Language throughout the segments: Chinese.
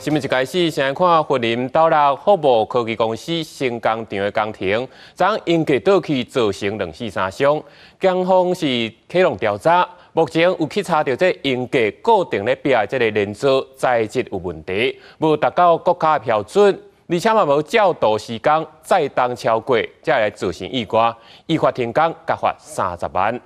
新闻一开始，先来看云林斗六福茂科技公司新工厂的工程，将因价倒去造成2死3伤。警方是启动调查，目前有去查到这因价固定咧壁的这个连组材质有问题，无达到国家的标准，而且嘛无照度施工再当超过，才来造成意外。依法停工，甲罚30万。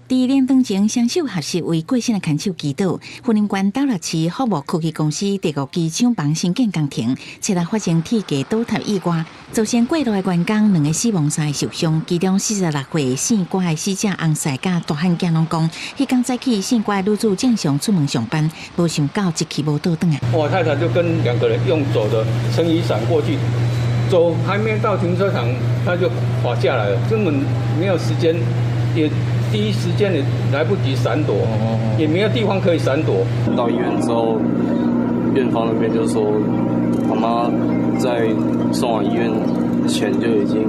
在2分前，双手合十为过身的看守祈祷。云林县斗六市福茂科技公司第5期厂房新建工程，车内发生铁架倒塌意外，造成过路的员工2个死亡，3个受伤。其中46岁姓郭的死者翁婿甲大汉囝拢讲，迄天早起姓郭的女主正常出门上班，无想到一去无倒转来。我太太就跟2个人用走的撑雨伞过去，走还没到停车场，他就滑下来了，根本没有时间，也第一时间也来不及闪躲，也没有地方可以闪躲。到医院之后，院方那边就说，妈妈在送往医院前就已经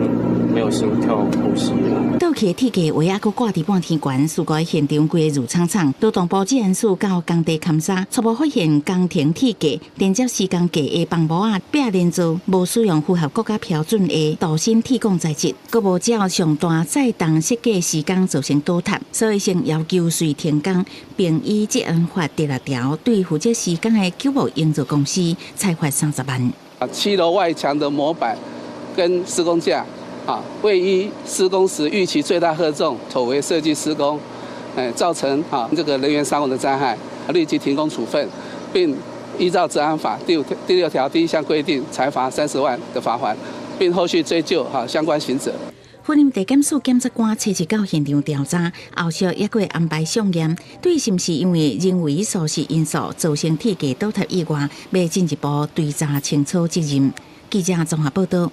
没有心跳呼吸了。倒去的铁架唯还阁挂伫半天悬，事故现场规个如苍苍。劳动部技研署到工地勘查，初步发现工程铁架连接施工架的帮模啊壁连组无使用符合国家标准的镀锌铁管材质，阁无照上大再当设计施工造成倒塌，所以先要求随停工，并以职安法第6条对负责施工的九牧营造公司裁罚30万。7楼外墙的模板跟施工架。未依施工时预期最大荷重妥为设计施工，造成这个人员伤亡的灾害，立即停工处分，并依照治安法第6条第1项规定裁罚30万的罚款，并后续追究相关刑责。云林地检署检察官初次到现场调查，后续也会安排相验，对是不是因为人为疏失因素造成铁架倒塌意外，要进一步追查清楚责任。记者综合报道。